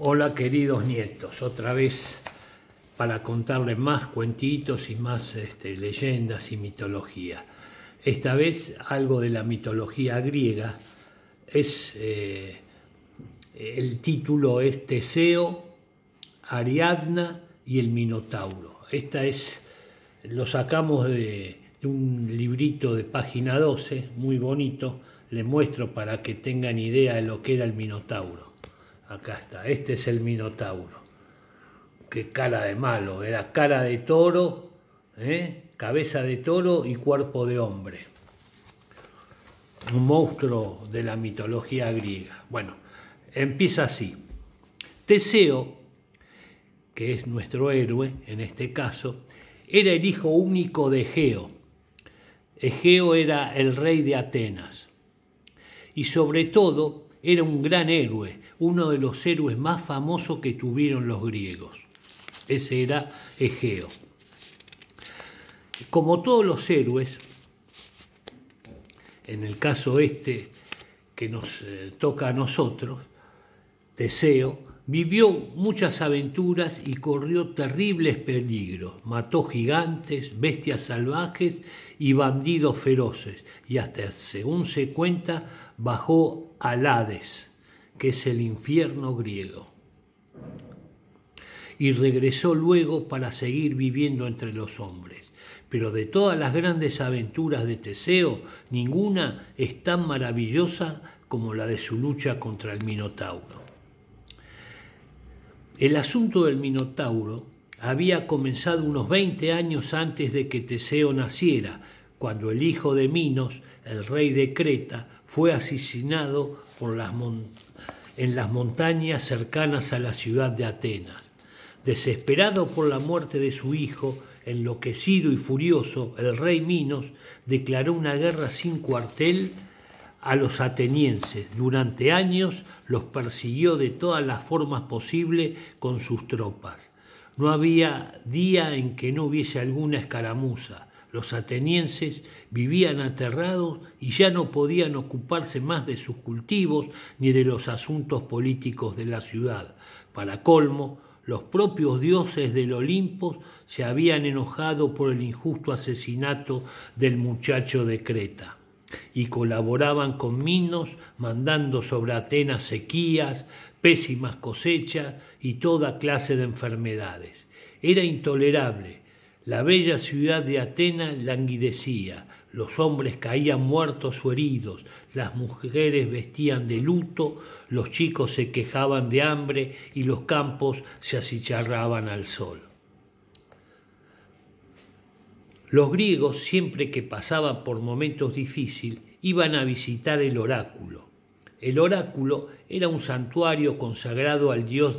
Hola queridos nietos, otra vez para contarles más cuentitos y más leyendas y mitología. Esta vez algo de la mitología griega, el título es Teseo, Ariadna y el Minotauro. Lo sacamos de un librito de página 12, muy bonito, les muestro para que tengan idea de lo que era el Minotauro. Acá está, este es el Minotauro. Qué cara de malo, era cara de toro, cabeza de toro y cuerpo de hombre. Un monstruo de la mitología griega. Bueno, empieza así. Teseo, que es nuestro héroe en este caso, era el hijo único de Egeo. Egeo era el rey de Atenas. Y sobre todo era un gran héroe, uno de los héroes más famosos que tuvieron los griegos. Ese era Egeo. Como todos los héroes, en el caso que nos toca a nosotros, Teseo vivió muchas aventuras y corrió terribles peligros. Mató gigantes, bestias salvajes y bandidos feroces. Y hasta, según se cuenta, bajó al Hades, que es el infierno griego. Y regresó luego para seguir viviendo entre los hombres. Pero de todas las grandes aventuras de Teseo, ninguna es tan maravillosa como la de su lucha contra el Minotauro. El asunto del Minotauro había comenzado unos 20 años antes de que Teseo naciera, cuando el hijo de Minos, el rey de Creta, fue asesinado en las montañas cercanas a la ciudad de Atenas. Desesperado por la muerte de su hijo, enloquecido y furioso, el rey Minos declaró una guerra sin cuartel a los atenienses. Durante años los persiguió de todas las formas posibles con sus tropas. No había día en que no hubiese alguna escaramuza. Los atenienses vivían aterrados y ya no podían ocuparse más de sus cultivos ni de los asuntos políticos de la ciudad. Para colmo, los propios dioses del Olimpo se habían enojado por el injusto asesinato del muchacho de Creta y colaboraban con Minos, mandando sobre Atenas sequías, pésimas cosechas y toda clase de enfermedades. Era intolerable. La bella ciudad de Atenas languidecía, los hombres caían muertos o heridos, las mujeres vestían de luto, los chicos se quejaban de hambre y los campos se achicharraban al sol. Los griegos, siempre que pasaban por momentos difíciles, iban a visitar el oráculo. El oráculo era un santuario consagrado al dios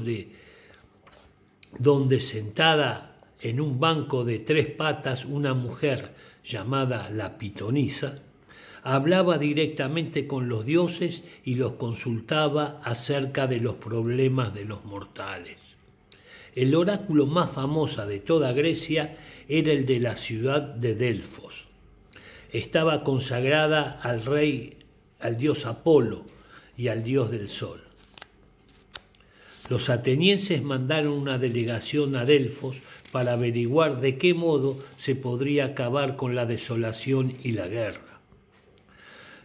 donde sentada en un banco de 3 patas una mujer llamada la pitonisa hablaba directamente con los dioses y los consultaba acerca de los problemas de los mortales. El oráculo más famoso de toda Grecia era el de la ciudad de Delfos. Estaba consagrada al dios Apolo y al dios del sol. Los atenienses mandaron una delegación a Delfos para averiguar de qué modo se podría acabar con la desolación y la guerra.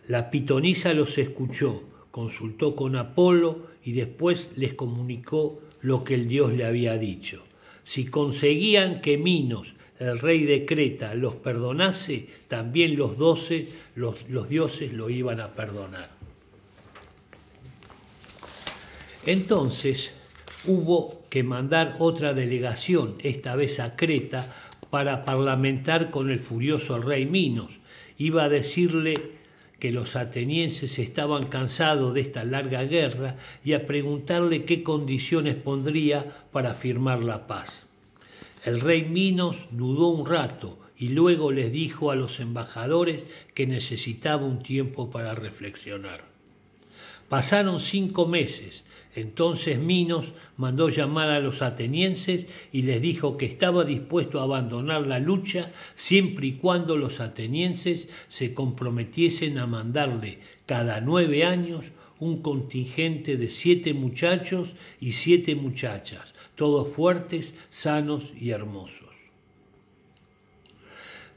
La pitonisa los escuchó, consultó con Apolo y después les comunicó lo que el dios le había dicho. Si conseguían que Minos, el rey de Creta, los perdonase, también los dioses lo iban a perdonar. Entonces hubo que mandar otra delegación, esta vez a Creta, para parlamentar con el furioso rey Minos. Iba a decirle que los atenienses estaban cansados de esta larga guerra y a preguntarle qué condiciones pondría para firmar la paz. El rey Minos dudó un rato y luego les dijo a los embajadores que necesitaba un tiempo para reflexionar. Pasaron 5 meses. Entonces Minos mandó llamar a los atenienses y les dijo que estaba dispuesto a abandonar la lucha siempre y cuando los atenienses se comprometiesen a mandarle cada 9 años un contingente de 7 muchachos y 7 muchachas, todos fuertes, sanos y hermosos.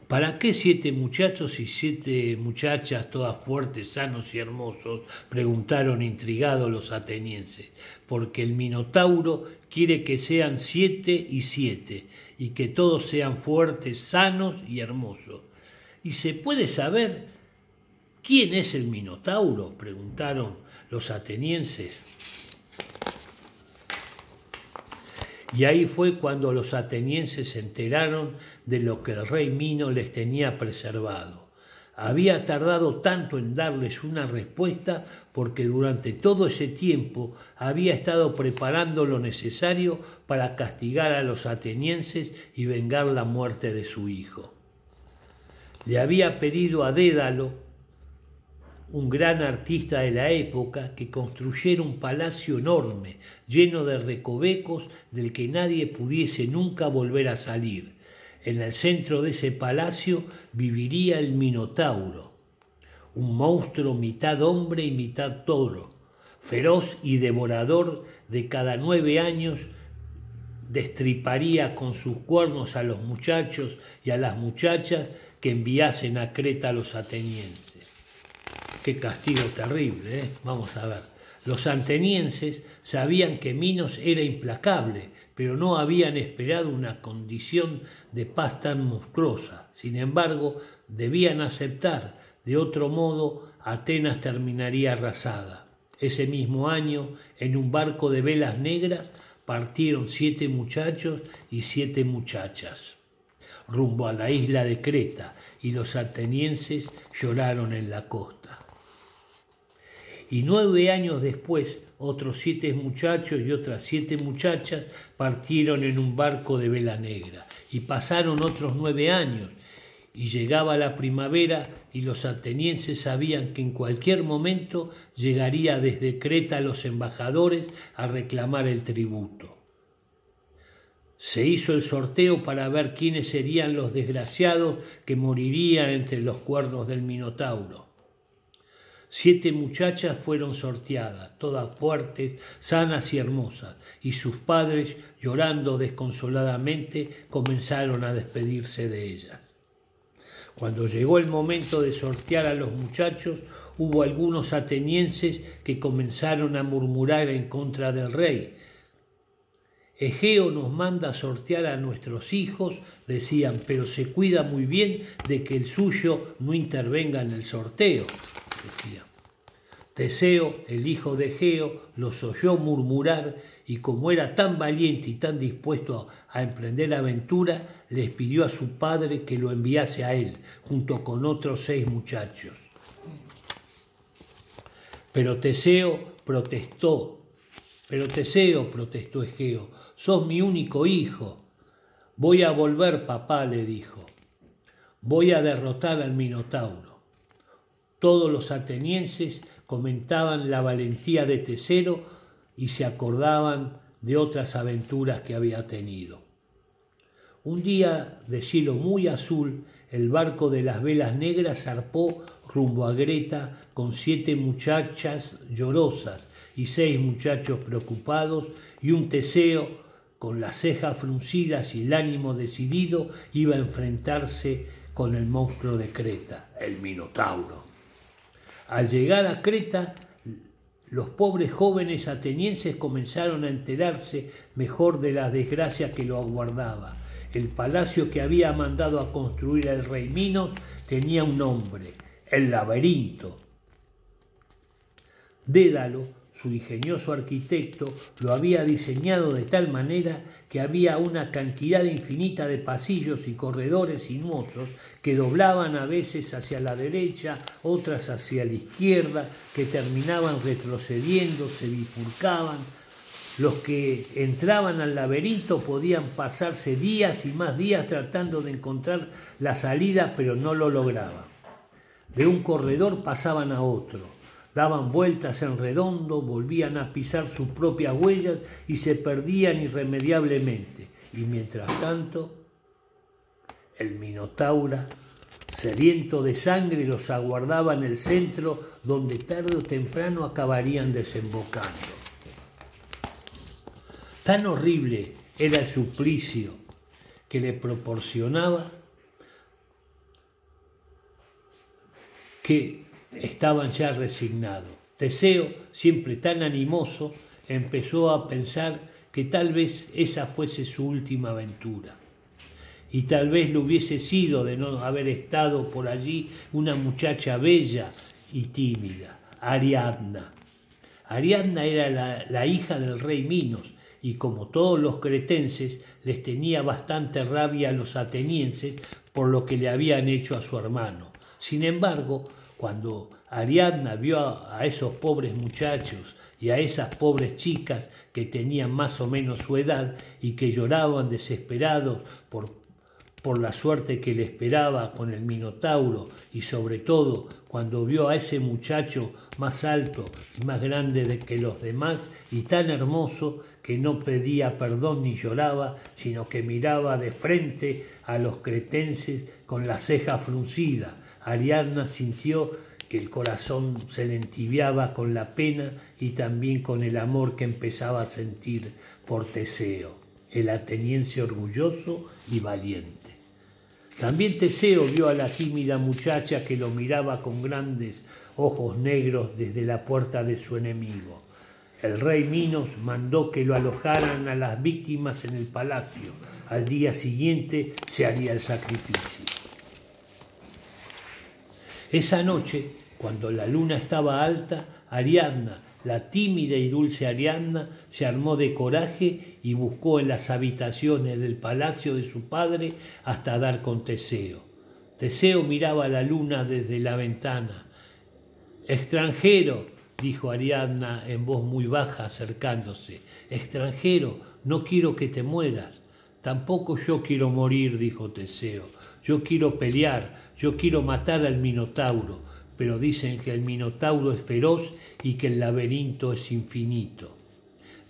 ¿Para qué 7 muchachos y 7 muchachas, todas fuertes, sanos y hermosos?, preguntaron intrigados los atenienses. Porque el Minotauro quiere que sean 7 y 7, y que todos sean fuertes, sanos y hermosos. ¿Y se puede saber quién es el Minotauro?, preguntaron los atenienses. Y ahí fue cuando los atenienses se enteraron de lo que el rey Minos les tenía preservado. Había tardado tanto en darles una respuesta porque durante todo ese tiempo había estado preparando lo necesario para castigar a los atenienses y vengar la muerte de su hijo. Le había pedido a Dédalo, un gran artista de la época, que construyera un palacio enorme, lleno de recovecos del que nadie pudiese nunca volver a salir. En el centro de ese palacio viviría el Minotauro, un monstruo mitad hombre y mitad toro, feroz y devorador. De cada 9 años destriparía con sus cuernos a los muchachos y a las muchachas que enviasen a Creta a los atenienses. Qué castigo terrible, ¿eh? Vamos a ver. Los atenienses sabían que Minos era implacable, pero no habían esperado una condición de paz tan monstruosa. Sin embargo, debían aceptar. De otro modo, Atenas terminaría arrasada. Ese mismo año, en un barco de velas negras, partieron 7 muchachos y 7 muchachas rumbo a la isla de Creta, y los atenienses lloraron en la costa. Y 9 años después, otros 7 muchachos y otras 7 muchachas partieron en un barco de vela negra. Y pasaron otros 9 años, y llegaba la primavera, y los atenienses sabían que en cualquier momento llegaría desde Creta los embajadores a reclamar el tributo. Se hizo el sorteo para ver quiénes serían los desgraciados que morirían entre los cuernos del Minotauro. 7 muchachas fueron sorteadas, todas fuertes, sanas y hermosas, y sus padres, llorando desconsoladamente, comenzaron a despedirse de ellas. Cuando llegó el momento de sortear a los muchachos, hubo algunos atenienses que comenzaron a murmurar en contra del rey. Egeo nos manda a sortear a nuestros hijos, decían, pero se cuida muy bien de que el suyo no intervenga en el sorteo, decían. Teseo, el hijo de Egeo, los oyó murmurar y como era tan valiente y tan dispuesto a emprender aventura, les pidió a su padre que lo enviase a él, junto con otros 6 muchachos. Pero Teseo protestó Egeo, sos mi único hijo. Voy a volver, papá, le dijo. Voy a derrotar al Minotauro. Todos los atenienses comentaban la valentía de Teseo y se acordaban de otras aventuras que había tenido. Un día de cielo muy azul, el barco de las velas negras zarpó rumbo a Creta con 7 muchachas llorosas y 6 muchachos preocupados, y un Teseo con las cejas fruncidas y el ánimo decidido iba a enfrentarse con el monstruo de Creta, el Minotauro. Al llegar a Creta, los pobres jóvenes atenienses comenzaron a enterarse mejor de la desgracia que lo aguardaba. El palacio que había mandado a construir el rey Minos tenía un nombre, el Laberinto. Dédalo, su ingenioso arquitecto, lo había diseñado de tal manera que había una cantidad infinita de pasillos y corredores sinuosos que doblaban a veces hacia la derecha, otras hacia la izquierda, que terminaban retrocediendo, se bifurcaban. Los que entraban al laberinto podían pasarse días y más días tratando de encontrar la salida, pero no lo lograban. De un corredor pasaban a otro. Daban vueltas en redondo, volvían a pisar sus propias huellas y se perdían irremediablemente. Y mientras tanto, el Minotauro sediento de sangre, los aguardaba en el centro, donde tarde o temprano acabarían desembocando. Tan horrible era el suplicio que le proporcionaba que estaban ya resignados. Teseo, siempre tan animoso, empezó a pensar que tal vez esa fuese su última aventura. Y tal vez lo hubiese sido de no haber estado por allí una muchacha bella y tímida, Ariadna. Ariadna era la hija del rey Minos, y como todos los cretenses, les tenía bastante rabia a los atenienses por lo que le habían hecho a su hermano. Sin embargo, cuando Ariadna vio a esos pobres muchachos y a esas pobres chicas que tenían más o menos su edad y que lloraban desesperados por la suerte que le esperaba con el Minotauro, y sobre todo cuando vio a ese muchacho más alto y más grande que los demás y tan hermoso que no pedía perdón ni lloraba, sino que miraba de frente a los cretenses con la ceja fruncida, Ariadna sintió que el corazón se le entibiaba con la pena y también con el amor que empezaba a sentir por Teseo, el ateniense orgulloso y valiente. También Teseo vio a la tímida muchacha que lo miraba con grandes ojos negros desde la puerta de su enemigo. El rey Minos mandó que lo alojaran a las víctimas en el palacio. Al día siguiente se haría el sacrificio. Esa noche, cuando la luna estaba alta, Ariadna, la tímida y dulce Ariadna, se armó de coraje y buscó en las habitaciones del palacio de su padre hasta dar con Teseo. Teseo miraba la luna desde la ventana. «Extranjero», dijo Ariadna en voz muy baja acercándose, «extranjero, no quiero que te mueras». «Tampoco yo quiero morir», dijo Teseo. «Yo quiero pelear, yo quiero matar al Minotauro, pero dicen que el Minotauro es feroz y que el laberinto es infinito.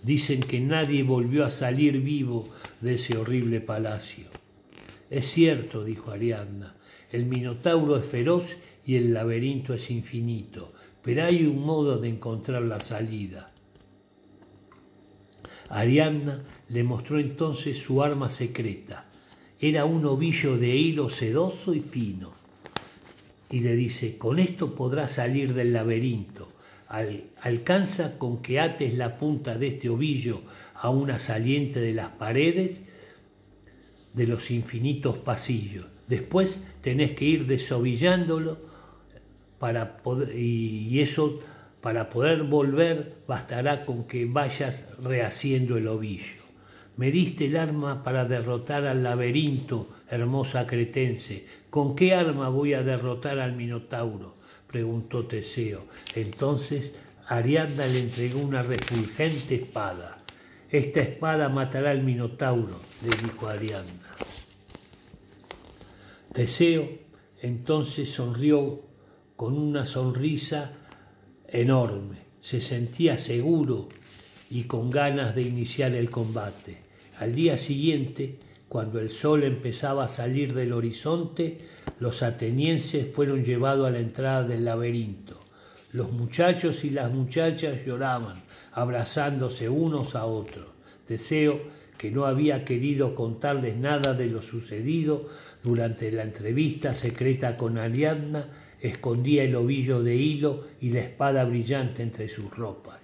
Dicen que nadie volvió a salir vivo de ese horrible palacio». «Es cierto», dijo Ariadna, «el Minotauro es feroz y el laberinto es infinito, pero hay un modo de encontrar la salida». Ariadna le mostró entonces su arma secreta. Era un ovillo de hilo sedoso y fino. Y le dice: «Con esto podrás salir del laberinto. Alcanza con que ates la punta de este ovillo a una saliente de las paredes de los infinitos pasillos. Después tenés que ir desovillándolo para poder volver bastará con que vayas rehaciendo el ovillo. Me diste el arma para derrotar al laberinto, hermosa cretense. ¿Con qué arma voy a derrotar al Minotauro?», preguntó Teseo. Entonces Ariadna le entregó una refulgente espada. «Esta espada matará al Minotauro», le dijo Ariadna. Teseo entonces sonrió con una sonrisa enorme. Se sentía seguro y con ganas de iniciar el combate. Al día siguiente, cuando el sol empezaba a salir del horizonte, los atenienses fueron llevados a la entrada del laberinto. Los muchachos y las muchachas lloraban, abrazándose unos a otros. Teseo, que no había querido contarles nada de lo sucedido durante la entrevista secreta con Ariadna, escondía el ovillo de hilo y la espada brillante entre sus ropas.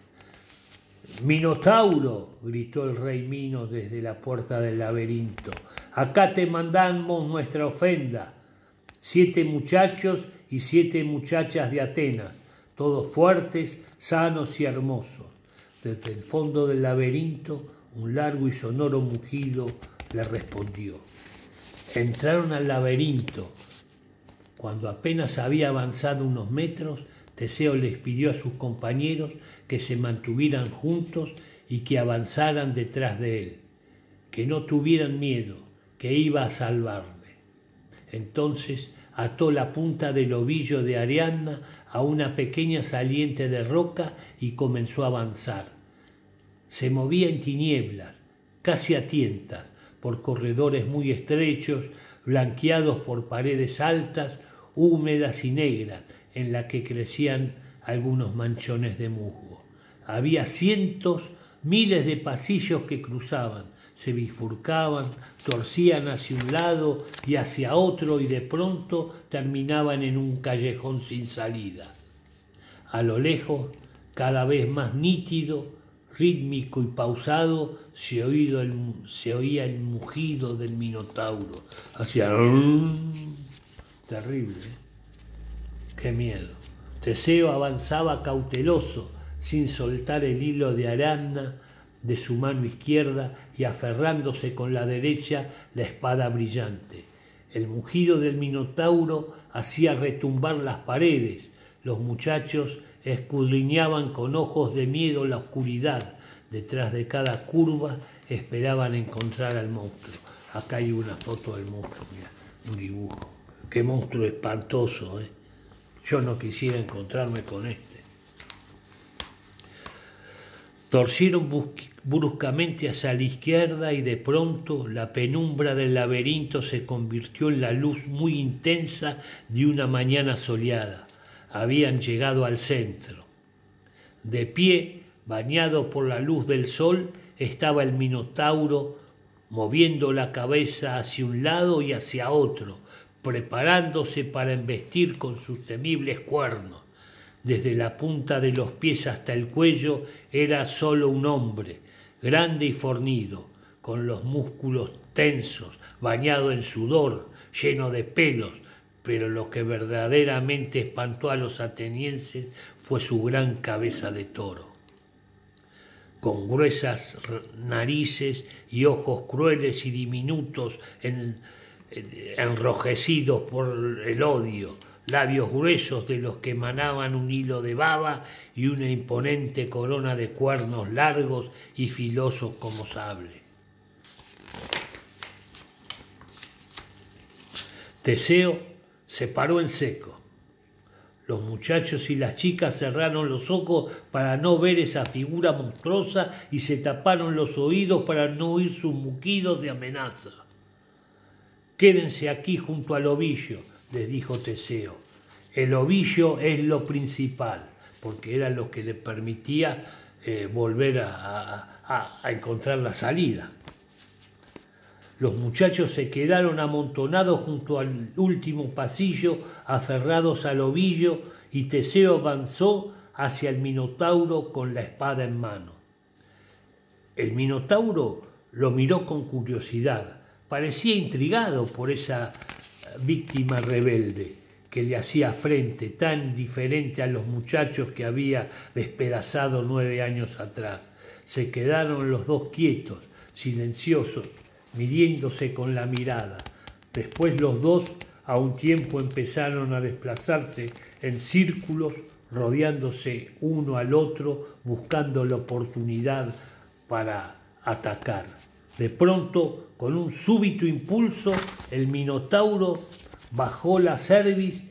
«Minotauro», gritó el rey Minos desde la puerta del laberinto, «acá te mandamos nuestra ofrenda. 7 muchachos y 7 muchachas de Atenas, todos fuertes, sanos y hermosos». Desde el fondo del laberinto, un largo y sonoro mugido le respondió. Entraron al laberinto. Cuando apenas había avanzado unos metros, Teseo les pidió a sus compañeros que se mantuvieran juntos y que avanzaran detrás de él, que no tuvieran miedo, que iba a salvarle. Entonces ató la punta del ovillo de Ariadna a una pequeña saliente de roca y comenzó a avanzar. Se movía en tinieblas, casi a tientas, por corredores muy estrechos, blanqueados por paredes altas. húmedas y negras, en la que crecían algunos manchones de musgo. Había cientos, miles de pasillos que cruzaban, se bifurcaban, torcían hacia un lado y hacia otro y de pronto terminaban en un callejón sin salida. A lo lejos, cada vez más nítido, rítmico y pausado, se oía el mugido del Minotauro. Hacía... Terrible, ¿eh? ¡Qué miedo! Teseo avanzaba cauteloso, sin soltar el hilo de arana de su mano izquierda y aferrándose con la derecha la espada brillante. El mugido del Minotauro hacía retumbar las paredes. Los muchachos escudriñaban con ojos de miedo la oscuridad. Detrás de cada curva esperaban encontrar al monstruo. Acá hay una foto del monstruo, mira, un dibujo. Qué monstruo espantoso, ¿eh? Yo no quisiera encontrarme con este. Torcieron bruscamente hacia la izquierda y de pronto la penumbra del laberinto se convirtió en la luz muy intensa de una mañana soleada. Habían llegado al centro. De pie, bañado por la luz del sol, estaba el Minotauro moviendo la cabeza hacia un lado y hacia otro, preparándose para embestir con sus temibles cuernos. Desde la punta de los pies hasta el cuello era solo un hombre, grande y fornido, con los músculos tensos, bañado en sudor, lleno de pelos, pero lo que verdaderamente espantó a los atenienses fue su gran cabeza de toro. Con gruesas narices y ojos crueles y diminutos enrojecidos por el odio, labios gruesos de los que emanaban un hilo de baba y una imponente corona de cuernos largos y filosos como sable. Teseo se paró en seco. Los muchachos y las chicas cerraron los ojos para no ver esa figura monstruosa y se taparon los oídos para no oír sus mugidos de amenaza. «Quédense aquí junto al ovillo», les dijo Teseo. El ovillo es lo principal, porque era lo que le permitía volver a encontrar la salida. Los muchachos se quedaron amontonados junto al último pasillo, aferrados al ovillo, y Teseo avanzó hacia el Minotauro con la espada en mano. El Minotauro lo miró con curiosidad. Parecía intrigado por esa víctima rebelde que le hacía frente, tan diferente a los muchachos que había despedazado 9 años atrás. Se quedaron los dos quietos, silenciosos, midiéndose con la mirada. Después los dos a un tiempo empezaron a desplazarse en círculos, rodeándose uno al otro, buscando la oportunidad para atacar. De pronto, con un súbito impulso, el Minotauro bajó la cerviz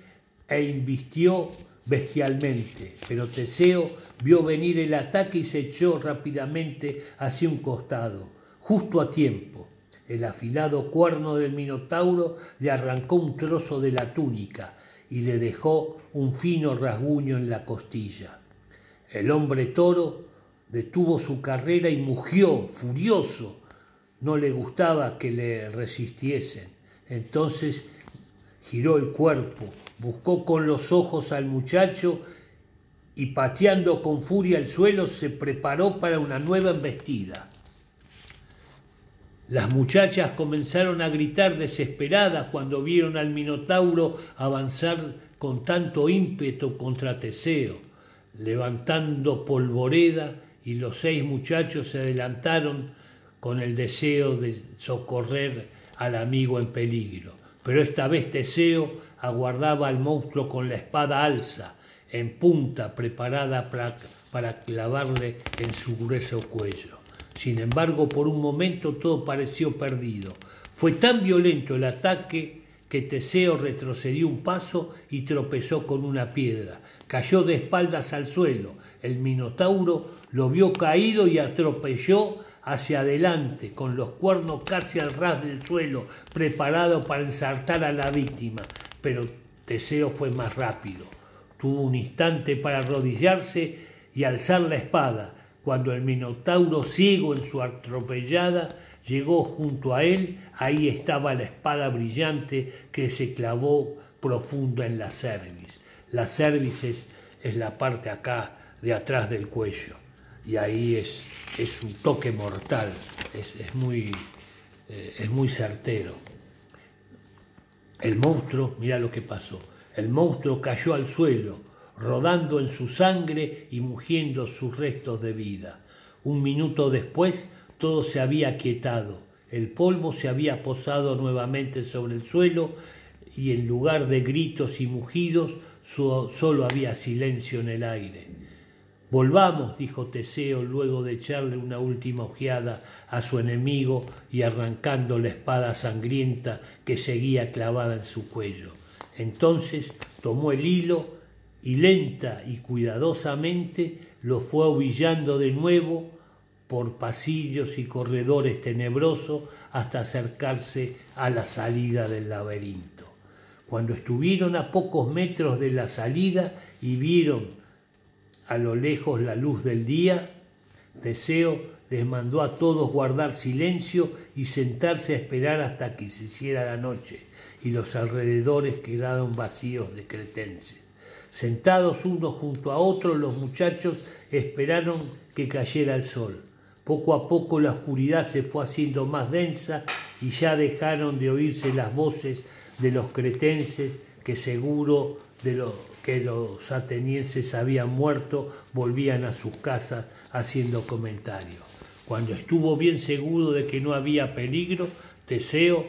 e embistió bestialmente, pero Teseo vio venir el ataque y se echó rápidamente hacia un costado, justo a tiempo. El afilado cuerno del Minotauro le arrancó un trozo de la túnica y le dejó un fino rasguño en la costilla. El hombre toro detuvo su carrera y mugió, furioso. No le gustaba que le resistiesen. Entonces giró el cuerpo, buscó con los ojos al muchacho y pateando con furia el suelo se preparó para una nueva embestida. Las muchachas comenzaron a gritar desesperadas cuando vieron al Minotauro avanzar con tanto ímpetu contra Teseo, levantando polvoreda, y los 6 muchachos se adelantaron con el deseo de socorrer al amigo en peligro. Pero esta vez Teseo aguardaba al monstruo con la espada alza, en punta, preparada para clavarle en su grueso cuello. Sin embargo, por un momento todo pareció perdido. Fue tan violento el ataque que Teseo retrocedió un paso y tropezó con una piedra. Cayó de espaldas al suelo. El Minotauro lo vio caído y atropelló hacia adelante, con los cuernos casi al ras del suelo, preparado para ensartar a la víctima. Pero Teseo fue más rápido. Tuvo un instante para arrodillarse y alzar la espada. Cuando el Minotauro, ciego en su atropellada, llegó junto a él, ahí estaba la espada brillante que se clavó profunda en la cerviz. La cerviz es la parte acá de atrás del cuello, y ahí es un toque mortal, es muy certero. El monstruo, mira lo que pasó, el monstruo cayó al suelo, rodando en su sangre y mugiendo sus restos de vida. Un minuto después todo se había aquietado, el polvo se había posado nuevamente sobre el suelo y en lugar de gritos y mugidos solo había silencio en el aire. Volvamos, dijo Teseo luego de echarle una última ojeada a su enemigo y arrancando la espada sangrienta que seguía clavada en su cuello. Entonces tomó el hilo y lenta y cuidadosamente lo fue ovillando de nuevo por pasillos y corredores tenebrosos hasta acercarse a la salida del laberinto. Cuando estuvieron a pocos metros de la salida y vieron a lo lejos la luz del día, Teseo les mandó a todos guardar silencio y sentarse a esperar hasta que se hiciera la noche y los alrededores quedaron vacíos de cretenses. Sentados unos junto a otros, los muchachos esperaron que cayera el sol. Poco a poco la oscuridad se fue haciendo más densa y ya dejaron de oírse las voces de los cretenses que seguro que los atenienses habían muerto, volvían a sus casas haciendo comentarios. Cuando estuvo bien seguro de que no había peligro, Teseo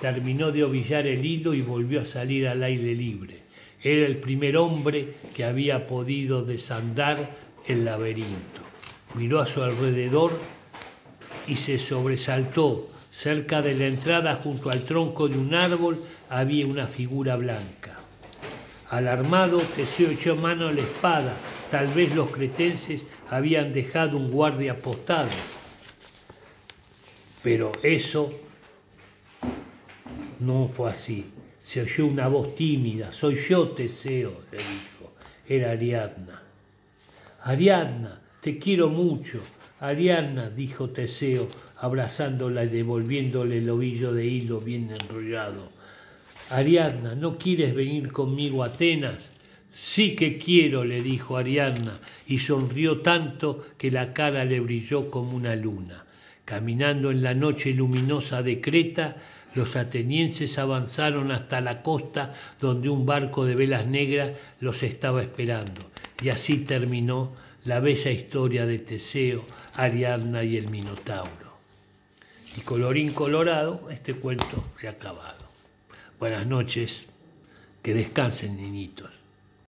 terminó de ovillar el hilo y volvió a salir al aire libre. Era el primer hombre que había podido desandar el laberinto. Miró a su alrededor y se sobresaltó. Cerca de la entrada, junto al tronco de un árbol, había una figura blanca. Alarmado, Teseo echó mano a la espada. Tal vez los cretenses habían dejado un guardia apostado. Pero eso no fue así. Se oyó una voz tímida. «Soy yo, Teseo», le dijo. Era Ariadna. «Ariadna, te quiero mucho». «Ariadna», dijo Teseo, abrazándola y devolviéndole el ovillo de hilo bien enrollado. «Ariadna, ¿no quieres venir conmigo a Atenas?» «Sí que quiero», le dijo Ariadna, y sonrió tanto que la cara le brilló como una luna. Caminando en la noche luminosa de Creta, los atenienses avanzaron hasta la costa donde un barco de velas negras los estaba esperando. Y así terminó la bella historia de Teseo, Ariadna y el Minotauro. Y colorín colorado, este cuento se ha acabado. Buenas noches, que descansen, niñitos.